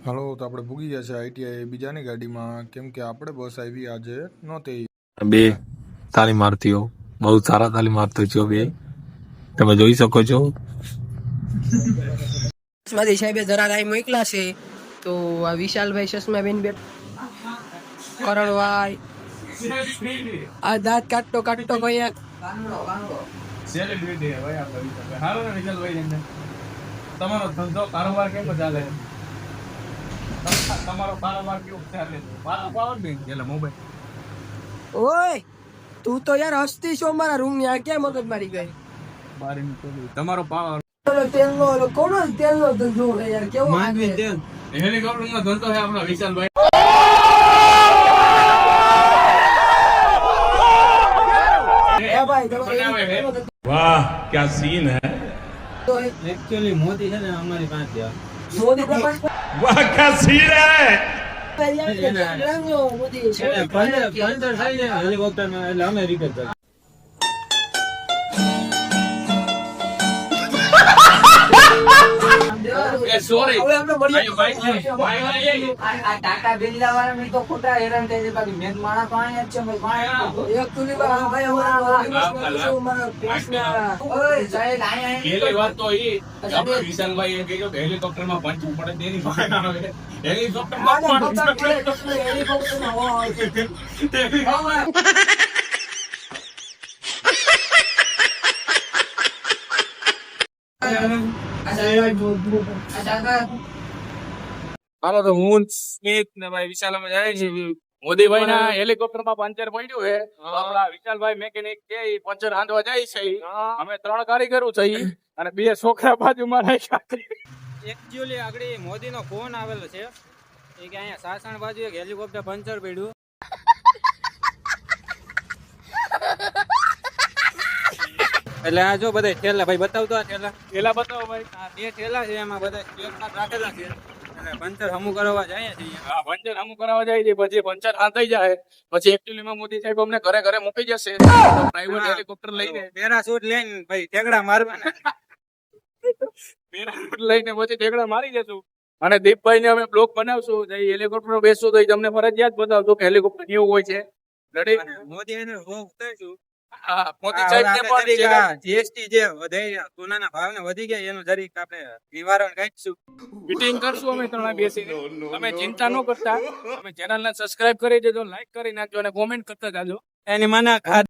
હાલો તો આપણે ભૂગી ગયા છે આઈટીઆઈ બીજાની ગાડીમાં કેમ કે આપણે બસ આવી આજે નહોતી. બે તાલીમાર્થીઓ બહુ સારા તાલીમાર્થીઓ છો બે, તમે જોઈ શકો છો. સાહેબે જરા રાય મોકલા છે તો આ વિશાલભાઈ ચશ્માબેન બે કરણભાઈ આ દાંત કાટતો કાટતો કયા સેલિબ્રિટી હે ભાઈ આપણા વિશાલભાઈ. હાલો ને વિશાલભાઈ ને તમારો ધંધો કારોબાર કેવો ચાલે? તમારો કારોબાર કેવો ચાલે? પાછો પાવર બેંક એટલે મોબાઈલ. ઓય તું તો યાર હસ્તી છો મારા રૂમ ની. આ ક્યાં મગજ મારી ગઈ? બારી નીકળી તમારો પાવર તેલનો કોનો તેલનો ધંધો છે યાર? કેવો માંગવી તેલ હેલિકોપ્ટર નો ધંધો છે આપણા વિશાલભાઈ. એ ભાઈ वाह क्या सीन है. એકચ્યુઅલી મોદી છે ને અમારી પાસે મોદી પ્રકાશ वाह क्या सीन है. મોદી પંદર થઈને હેલિકોપ્ટર માં એટલે અમે રિપેર કરી. સોરી હવે આપણે મળીએ. આ ટાટા બિરલા વાળા તો ખોટા હેરાન થાય છે. બાકી મેન માણસ તો અહીંયા જ છે ભાઈ. એક તુલી ભાઈ અમારા ક્લાસના ઓય સાહેબ અહીંયા પેલી વાત તો ઈ આપણે વિશાલભાઈ એમ કીધું કે હેલિકોપ્ટર માં પંચ પડે તેની વાત આવે. હેલિકોપ્ટર માં હેલિકોપ્ટરમાં હોય છે. હાલો તો હું સ્મિત ને ભાઈ વિશાલ અમે જાય છે મોદીભાઈ ના હેલિકોપ્ટર માં પંચર પડ્યું છે. આપડા વિશાલભાઈ મેકેનિક કે ઈ પંચર હાંધવા જાય છે. અમે 3 કારીગરો છે અને 2 છોકરા બાજુમાં રાખ્યા છે. એકચ્યુઅલી આગળ મોદી નો ફોન આવેલો છે એ કે અહીંયા સાસણ બાજુ એક હેલિકોપ્ટર પંચર પડ્યું. એટલે આ જો બધા ઠેલા ભાઈ બતાવતો આ ઠેલા પેલા બતાવો ભાઈ. આ 2 ઠેલા છે એમાં બધા સ્પેર પાર્ટ રાખેલા છે અને પંચર હમું કરવા જાય છે અહીંયા. હા પંચર અમુક કરાવવા જાય છે પછી પંચર હાંધાઈ જાય પછી એકચ્યુઅલી માં મોદી સાહેબ અમને ઘરે ઘરે મૂકી જશે પ્રાઇવેટ હેલિકોપ્ટર લઈને. પેરાશૂટ લઈને ભાઈ ઠેકડા મારવાના. પેરાશૂટ લઈને પછી ઠેકડા મારી જશું અને દીપભાઈ ને અમે બ્લોગ બનાવશું. જઈ હેલિકોપ્ટર બેસશું તો ઈ તમને ફરજિયાત બતાવજો કે હેલિકોપ્ટર કેવું હોય છે. રેડી? મોદી એને રોગ થઈશું. હા મોદી સાહેબ ને પણ જીએસટી જે વધારે સોનાના ભાવને વધી ગયા એનું જરીક આપણે નિવારણ કરીશું. મીટિંગ કરશું અમે ત્રણે બેસીને. તમે ચિંતા ન કરતા. તમે ચેનલ ને સબસ્ક્રાઇબ કરી દેજો, લાઈક કરી નાખજો અને કોમેન્ટ કરતા જાજો. એની માના